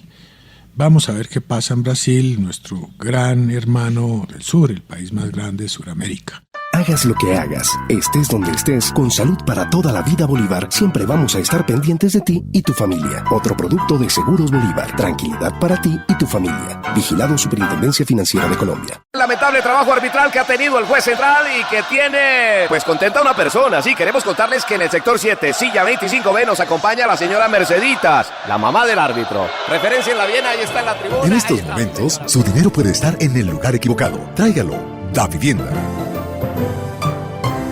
S2: Vamos a ver qué pasa en Brasil, nuestro gran hermano del sur, el país más grande de Sudamérica.
S7: Hagas lo que hagas, estés donde estés, con Salud para toda la vida Bolívar, siempre vamos a estar pendientes de ti y tu familia. Otro producto de Seguros Bolívar, tranquilidad para ti y tu familia. Vigilado Superintendencia Financiera de Colombia.
S11: Lamentable trabajo arbitral que ha tenido el juez central y que tiene, pues contenta a una persona. Sí, queremos contarles que en el sector 7, silla 25B, nos acompaña la señora Merceditas, la mamá del árbitro. Referencia en la Viena, ahí está en la tribuna.
S9: En estos momentos, su dinero puede estar en el lugar equivocado. Tráigalo. Da Vivienda.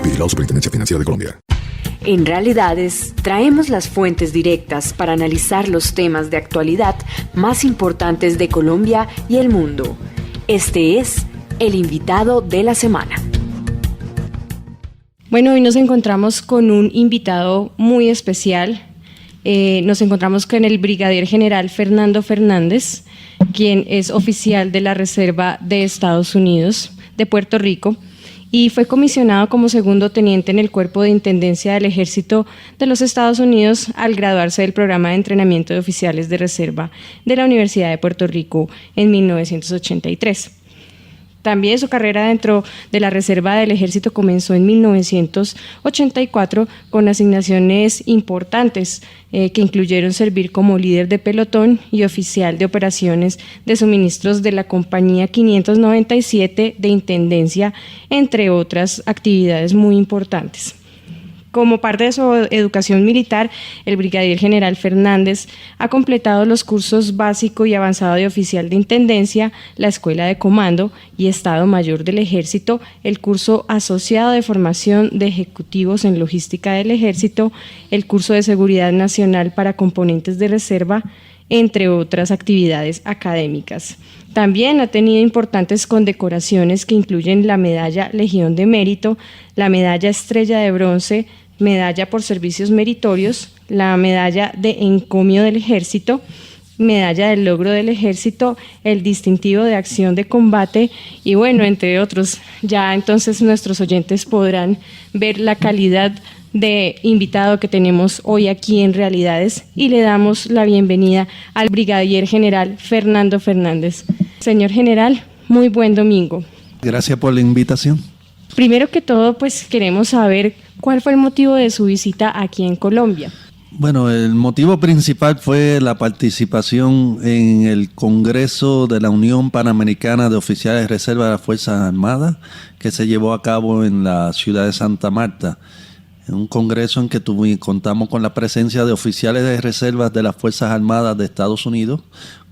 S9: Vigilado Superintendencia Financiera de Colombia.
S4: En Realidades, traemos las fuentes directas para analizar los temas de actualidad más importantes de Colombia y el mundo. Este es el invitado de la semana.
S6: Bueno, hoy nos encontramos con un invitado muy especial. Nos encontramos con el brigadier general Fernando Fernández, quien es oficial de la Reserva de Estados Unidos de Puerto Rico y fue comisionado como segundo teniente en el Cuerpo de Intendencia del Ejército de los Estados Unidos al graduarse del programa de entrenamiento de oficiales de reserva de la Universidad de Puerto Rico en 1983. También su carrera dentro de la Reserva del Ejército comenzó en 1984 con asignaciones importantes que incluyeron servir como líder de pelotón y oficial de operaciones de suministros de la Compañía 597 de Intendencia, entre otras actividades muy importantes. Como parte de su educación militar, el brigadier general Fernández ha completado los cursos básico y avanzado de oficial de intendencia, la Escuela de Comando y Estado Mayor del Ejército, el curso asociado de formación de ejecutivos en logística del Ejército, el curso de seguridad nacional para componentes de reserva, entre otras actividades académicas. También ha tenido importantes condecoraciones que incluyen la Medalla Legión de Mérito, la Medalla Estrella de Bronce, Medalla por Servicios Meritorios, la Medalla de Encomio del Ejército, Medalla del Logro del Ejército, el Distintivo de Acción de Combate y bueno, entre otros. Ya entonces nuestros oyentes podrán ver la calidad de invitado que tenemos hoy aquí en Realidades y le damos la bienvenida al brigadier general Fernando Fernández. Señor general, muy buen domingo.
S13: Gracias por la invitación.
S6: Primero que todo, pues queremos saber cuál fue el motivo de su visita aquí en Colombia.
S13: Bueno, el motivo principal fue la participación en el Congreso de la Unión Panamericana de Oficiales de Reserva de las Fuerzas Armadas, que se llevó a cabo en la ciudad de Santa Marta. Un congreso en que contamos con la presencia de oficiales de reservas de las Fuerzas Armadas de Estados Unidos,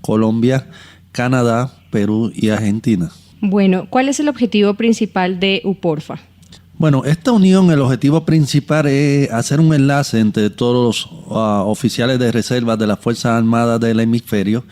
S13: Colombia, Canadá, Perú y Argentina.
S6: Bueno, ¿cuál es el objetivo principal de UPORFA?
S13: Bueno, esta unión, el objetivo principal es hacer un enlace entre todos los oficiales de reserva de las Fuerzas Armadas del hemisferio,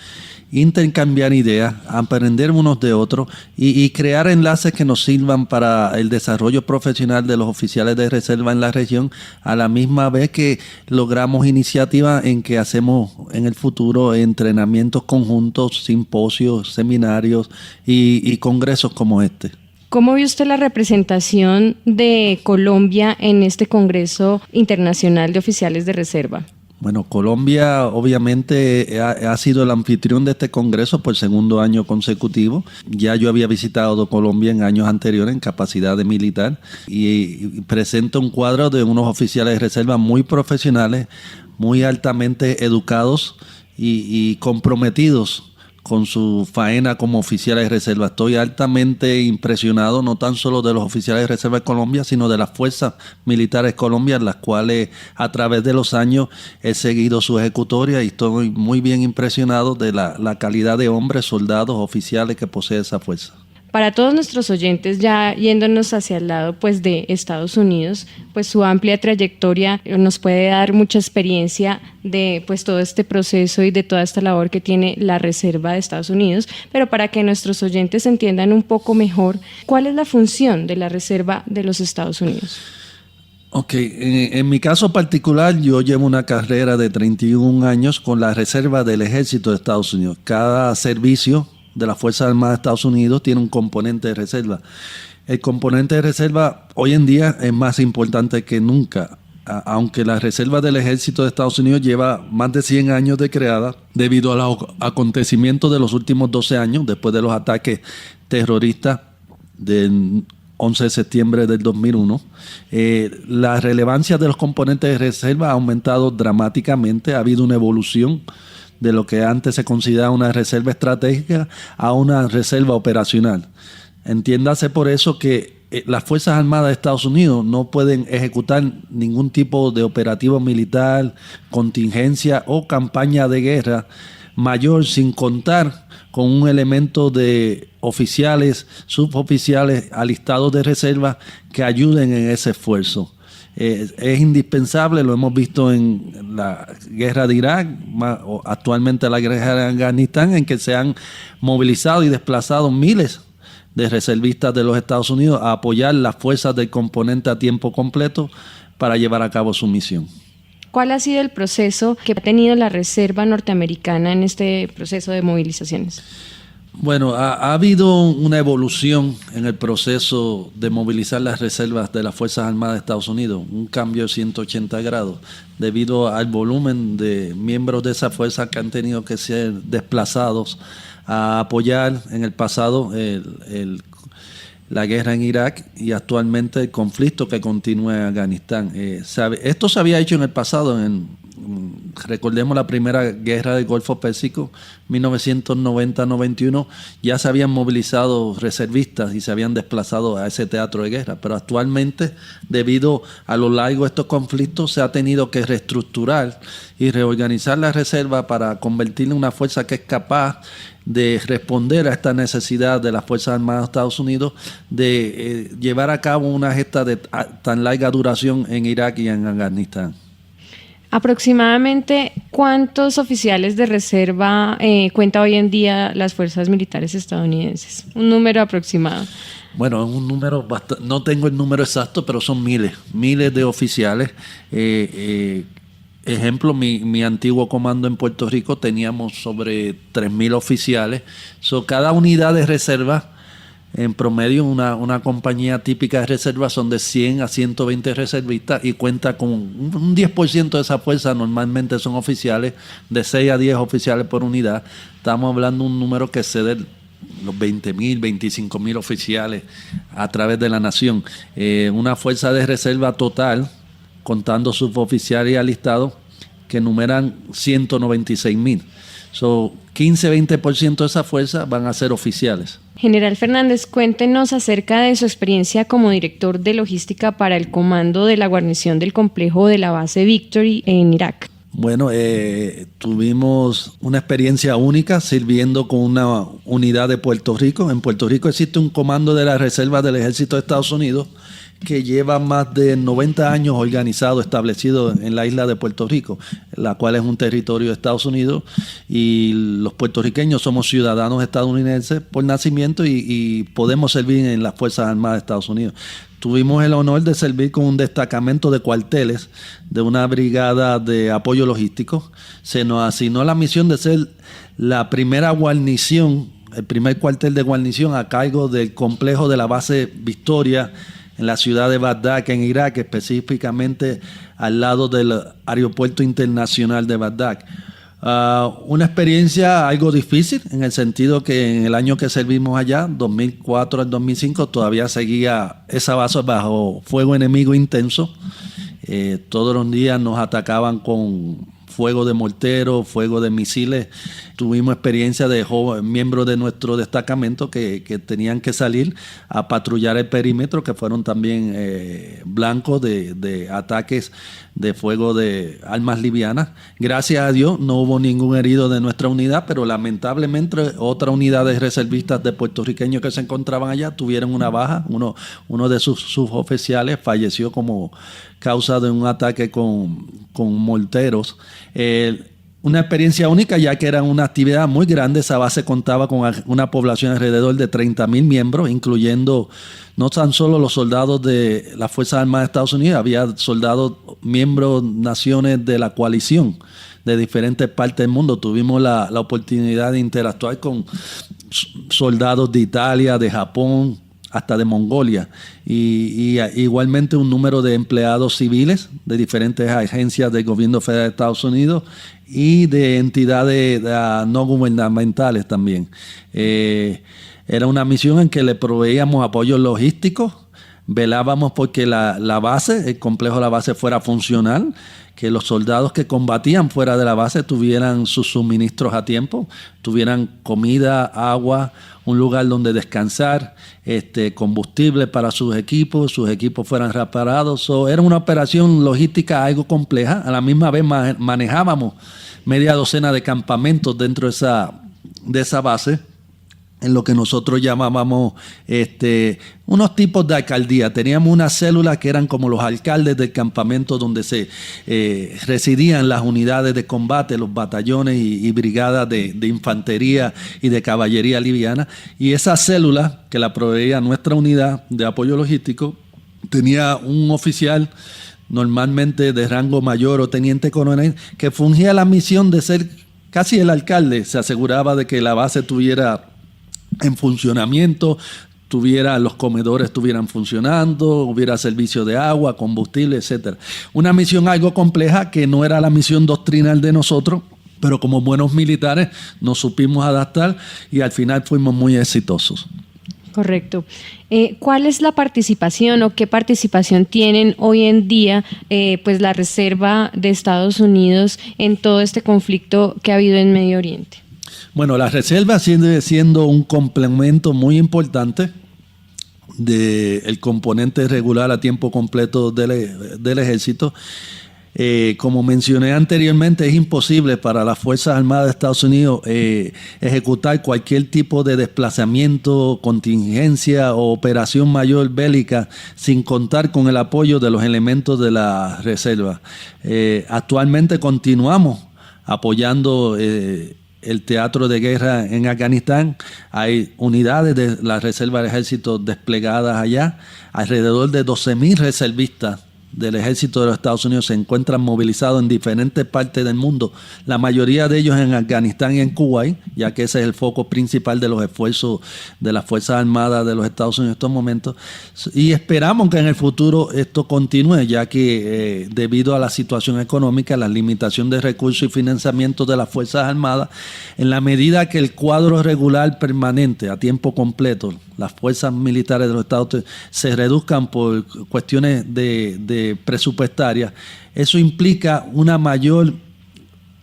S13: intercambiar ideas, aprender unos de otros y crear enlaces que nos sirvan para el desarrollo profesional de los oficiales de reserva en la región, a la misma vez que logramos iniciativas en que hacemos en el futuro entrenamientos conjuntos, simposios, seminarios y congresos como este.
S6: ¿Cómo vio usted la representación de Colombia en este Congreso Internacional de Oficiales de Reserva?
S13: Bueno, Colombia obviamente ha sido el anfitrión de este congreso por segundo año consecutivo. Ya yo había visitado Colombia en años anteriores en capacidad de militar y presenta un cuadro de unos oficiales de reserva muy profesionales, muy altamente educados y comprometidos con su faena como oficiales de reserva. Estoy altamente impresionado no tan solo de los oficiales de reserva de Colombia, sino de las fuerzas militares colombianas, las cuales a través de los años he seguido su ejecutoria y estoy muy bien impresionado de la calidad de hombres, soldados, oficiales que posee esa fuerza.
S6: Para todos nuestros oyentes, ya yéndonos hacia el lado pues, de Estados Unidos, pues su amplia trayectoria nos puede dar mucha experiencia de pues, todo este proceso y de toda esta labor que tiene la Reserva de Estados Unidos, pero para que nuestros oyentes entiendan un poco mejor, ¿cuál es la función de la Reserva de los Estados Unidos?
S13: Ok, en mi caso particular yo llevo una carrera de 31 años con la Reserva del Ejército de Estados Unidos. Cada servicio de las Fuerzas Armadas de Estados Unidos tiene un componente de reserva. El componente de reserva hoy en día es más importante que nunca, aunque la Reserva del Ejército de Estados Unidos lleva más de 100 años de creada, debido a los acontecimientos de los últimos 12 años, después de los ataques terroristas del 11 de septiembre del 2001, la relevancia de los componentes de reserva ha aumentado dramáticamente, ha habido una evolución de lo que antes se consideraba una reserva estratégica a una reserva operacional. Entiéndase por eso que las Fuerzas Armadas de Estados Unidos no pueden ejecutar ningún tipo de operativo militar, contingencia o campaña de guerra mayor sin contar con un elemento de oficiales, suboficiales alistados de reserva que ayuden en ese esfuerzo. Es indispensable, lo hemos visto en la guerra de Irak, actualmente la guerra de Afganistán, en que se han movilizado y desplazado miles de reservistas de los Estados Unidos a apoyar las fuerzas del componente a tiempo completo para llevar a cabo su misión.
S6: ¿Cuál ha sido el proceso que ha tenido la Reserva Norteamericana en este proceso de movilizaciones?
S13: Bueno, ha habido una evolución en el proceso de movilizar las reservas de las Fuerzas Armadas de Estados Unidos, un cambio de 180 grados, debido al volumen de miembros de esa fuerza que han tenido que ser desplazados a apoyar en el pasado la guerra en Irak y actualmente el conflicto que continúa en Afganistán. Esto se había hecho en el pasado, recordemos la primera guerra del Golfo Pérsico, 1990-91, ya se habían movilizado reservistas y se habían desplazado a ese teatro de guerra, pero actualmente, debido a lo largo de estos conflictos, se ha tenido que reestructurar y reorganizar la reserva para convertirla en una fuerza que es capaz de responder a esta necesidad de las Fuerzas Armadas de Estados Unidos de llevar a cabo una gesta de tan larga duración en Irak y en Afganistán.
S6: Aproximadamente, ¿cuántos oficiales de reserva cuenta hoy en día las fuerzas militares estadounidenses? Un número aproximado.
S13: Bueno, es un número no tengo el número exacto, pero son miles de oficiales. Ejemplo, mi antiguo comando en Puerto Rico teníamos sobre 3,000 oficiales. Cada unidad de reserva, en promedio, una compañía típica de reserva son de 100 a 120 reservistas y cuenta con un 10% de esa fuerza, normalmente son oficiales, de 6 a 10 oficiales por unidad. Estamos hablando de un número que excede los 20,000, 25,000 oficiales a través de la nación. Una fuerza de reserva total, contando suboficiales y alistados, que numeran 196,000. 15-20% de esa fuerza van a ser oficiales.
S6: General Fernández, cuéntenos acerca de su experiencia como director de logística para el comando de la guarnición del complejo de la base Victory en Irak.
S13: Bueno, tuvimos una experiencia única sirviendo con una unidad de Puerto Rico. En Puerto Rico existe un comando de la Reserva del Ejército de Estados Unidos que lleva más de 90 años organizado, establecido en la isla de Puerto Rico, la cual es un territorio de Estados Unidos, y los puertorriqueños somos ciudadanos estadounidenses por nacimiento y podemos servir en las Fuerzas Armadas de Estados Unidos. Tuvimos el honor de servir con un destacamento de cuarteles de una brigada de apoyo logístico. Se nos asignó la misión de ser la primera guarnición, el primer cuartel de guarnición a cargo del complejo de la base Victoria en la ciudad de Bagdad, en Irak, específicamente al lado del aeropuerto internacional de Bagdad. Una experiencia algo difícil, en el sentido que en el año que servimos allá, 2004 al 2005, todavía seguía esa base bajo fuego enemigo intenso. Todos los días nos atacaban con fuego de mortero, fuego de misiles. Tuvimos experiencia de miembros de nuestro destacamento que tenían que salir a patrullar el perímetro, que fueron también blancos de ataques de fuego de armas livianas. Gracias a Dios no hubo ningún herido de nuestra unidad, pero lamentablemente otra unidad de reservistas de puertorriqueños que se encontraban allá tuvieron una baja. Uno de sus suboficiales falleció como causa de un ataque con morteros. Una experiencia única, ya que era una actividad muy grande. Esa base contaba con una población alrededor de 30,000 miembros, incluyendo no tan solo los soldados de las Fuerzas Armadas de Estados Unidos, había soldados, miembros, naciones de la coalición de diferentes partes del mundo. Tuvimos la oportunidad de interactuar con soldados de Italia, de Japón, hasta de Mongolia, y igualmente un número de empleados civiles de diferentes agencias del gobierno federal de Estados Unidos y de entidades no gubernamentales también. Era una misión en que le proveíamos apoyo logístico, velábamos porque la base, el complejo de la base fuera funcional, que los soldados que combatían fuera de la base tuvieran sus suministros a tiempo, tuvieran comida, agua, un lugar donde descansar, combustible para sus equipos fueran reparados. Era una operación logística algo compleja. A la misma vez manejábamos media docena de campamentos dentro de esa base, en lo que nosotros llamábamos unos tipos de alcaldía. Teníamos unas células que eran como los alcaldes del campamento donde se residían las unidades de combate, los batallones y brigadas de infantería y de caballería liviana. Y esa célula que la proveía nuestra unidad de apoyo logístico tenía un oficial normalmente de rango mayor o teniente coronel, que fungía la misión de ser casi el alcalde. Se aseguraba de que la base estuviera en funcionamiento, los comedores estuvieran funcionando, hubiera servicio de agua, combustible, etcétera. Una misión algo compleja que no era la misión doctrinal de nosotros, pero como buenos militares nos supimos adaptar y al final fuimos muy exitosos.
S6: Correcto. ¿Cuál es la participación o qué participación tienen hoy en día pues la Reserva de Estados Unidos en todo este conflicto que ha habido en Medio Oriente?
S13: Bueno, la Reserva sigue siendo un complemento muy importante del componente regular a tiempo completo del ejército. Como mencioné anteriormente, es imposible para las Fuerzas Armadas de Estados Unidos ejecutar cualquier tipo de desplazamiento, contingencia o operación mayor bélica sin contar con el apoyo de los elementos de la Reserva. Actualmente continuamos apoyando el teatro de guerra en Afganistán. Hay unidades de la Reserva del Ejército desplegadas allá. Alrededor de 12,000 reservistas del Ejército de los Estados Unidos se encuentran movilizados en diferentes partes del mundo, la mayoría de ellos en Afganistán y en Kuwait, ya que ese es el foco principal de los esfuerzos de las Fuerzas Armadas de los Estados Unidos en estos momentos, y esperamos que en el futuro esto continúe, ya que debido a la situación económica, la limitación de recursos y financiamiento de las Fuerzas Armadas, en la medida que el cuadro regular permanente a tiempo completo, las fuerzas militares de los Estados Unidos se reduzcan por cuestiones de presupuestarias, eso implica una mayor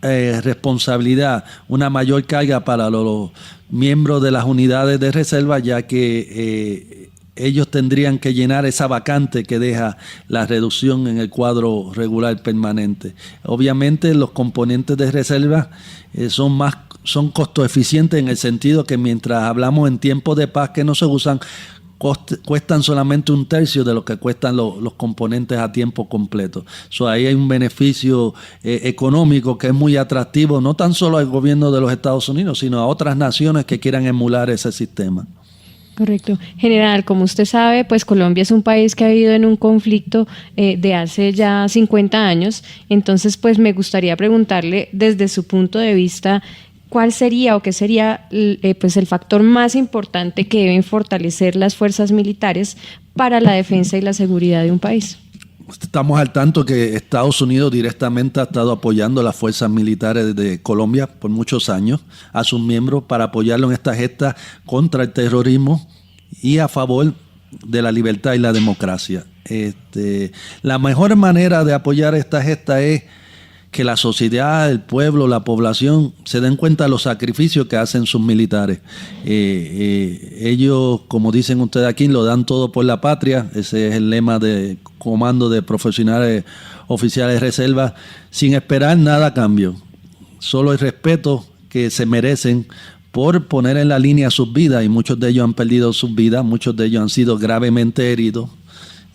S13: responsabilidad, una mayor carga para los miembros de las unidades de reserva, ya que ellos tendrían que llenar esa vacante que deja la reducción en el cuadro regular permanente. Obviamente los componentes de reserva son costo eficientes en el sentido que mientras hablamos en tiempos de paz que no se usan, cuestan solamente 1/3 de lo que cuestan los componentes a tiempo completo. Ahí hay un beneficio económico que es muy atractivo, no tan solo al gobierno de los Estados Unidos, sino a otras naciones que quieran emular ese sistema.
S6: Correcto. General, como usted sabe, pues Colombia es un país que ha vivido en un conflicto de hace ya 50 años. Entonces, pues me gustaría preguntarle desde su punto de vista, ¿cuál sería o qué sería pues el factor más importante que deben fortalecer las fuerzas militares para la defensa y la seguridad de un país?
S13: Estamos al tanto que Estados Unidos directamente ha estado apoyando a las fuerzas militares de Colombia por muchos años, a sus miembros, para apoyarlo en esta gesta contra el terrorismo y a favor de la libertad y la democracia. La mejor manera de apoyar esta gesta es que la sociedad, el pueblo, la población se den cuenta de los sacrificios que hacen sus militares. Ellos, como dicen ustedes aquí, lo dan todo por la patria. Ese es el lema de Comando de Profesionales Oficiales de Reserva, sin esperar nada a cambio. Solo el respeto que se merecen por poner en la línea sus vidas, y muchos de ellos han perdido sus vidas, muchos de ellos han sido gravemente heridos.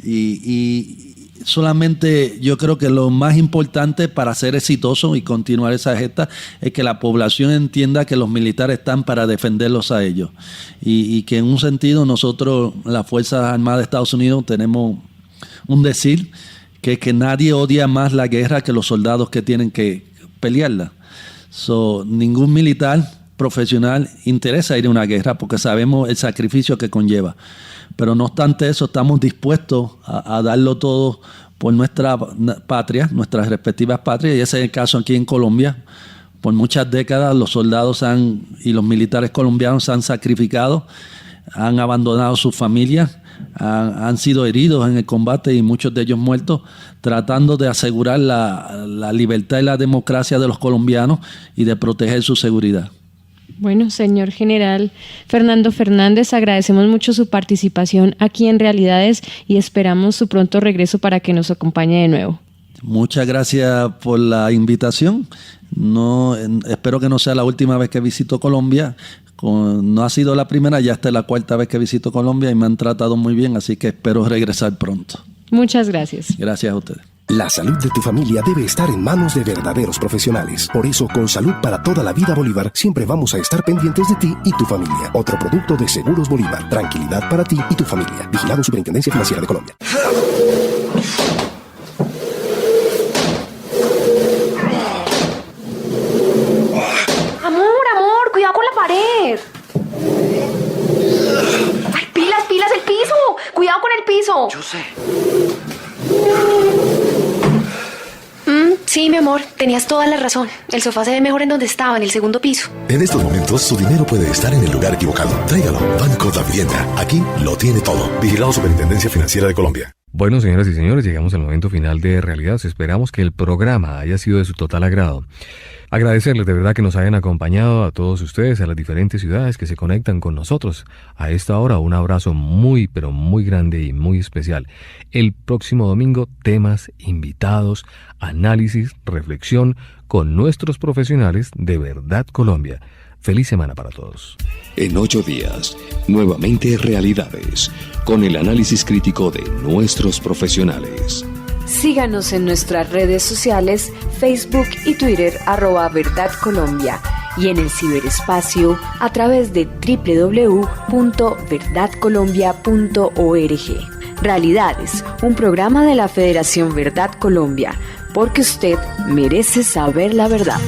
S13: Y solamente yo creo que lo más importante para ser exitoso y continuar esa gesta es que la población entienda que los militares están para defenderlos a ellos, y que en un sentido nosotros, las Fuerzas Armadas de Estados Unidos, tenemos un decir que es que nadie odia más la guerra que los soldados que tienen que pelearla. Ningún militar profesional interesa ir a una guerra porque sabemos el sacrificio que conlleva. Pero no obstante eso, estamos dispuestos a darlo todo por nuestra patria, nuestras respectivas patrias, y ese es el caso aquí en Colombia. Por muchas décadas los soldados y los militares colombianos se han sacrificado, han abandonado sus familias, han sido heridos en el combate y muchos de ellos muertos, tratando de asegurar la libertad y la democracia de los colombianos y de proteger su seguridad.
S6: Bueno, señor General Fernando Fernández, agradecemos mucho su participación aquí en Realidades y esperamos su pronto regreso para que nos acompañe de nuevo.
S13: Muchas gracias por la invitación. Espero que no sea la última vez que visito Colombia. No ha sido la primera, ya esta es la cuarta vez que visito Colombia y me han tratado muy bien, así que espero regresar pronto.
S6: Muchas gracias.
S13: Gracias a ustedes.
S7: La salud de tu familia debe estar en manos de verdaderos profesionales. Por eso, con Salud para toda la vida Bolívar, siempre vamos a estar pendientes de ti y tu familia. Otro producto de Seguros Bolívar. Tranquilidad para ti y tu familia. Vigilado Superintendencia Financiera de Colombia.
S14: cuidado con el piso.
S15: Yo sé.
S14: Sí, mi amor, tenías toda la razón. El sofá se ve mejor en donde estaba, en el segundo piso.
S9: En estos momentos, su dinero puede estar en el lugar equivocado. Tráigalo. Banco da Vivienda. Aquí lo tiene todo. Vigilado Superintendencia Financiera de Colombia.
S5: Bueno, señoras y señores, llegamos al momento final de Realidades. Esperamos que el programa haya sido de su total agrado. Agradecerles de verdad que nos hayan acompañado a todos ustedes, a las diferentes ciudades que se conectan con nosotros. A esta hora, un abrazo muy, pero muy grande y muy especial. El próximo domingo, temas, invitados, análisis, reflexión con nuestros profesionales de Verdad Colombia. Feliz semana para todos.
S1: En 8 días, nuevamente Realidades, con el análisis crítico de nuestros profesionales.
S4: Síganos en nuestras redes sociales, Facebook y Twitter, @Verdad Colombia, y en el ciberespacio a través de www.verdadcolombia.org. Realidades, un programa de la Federación Verdad Colombia, porque usted merece saber la verdad.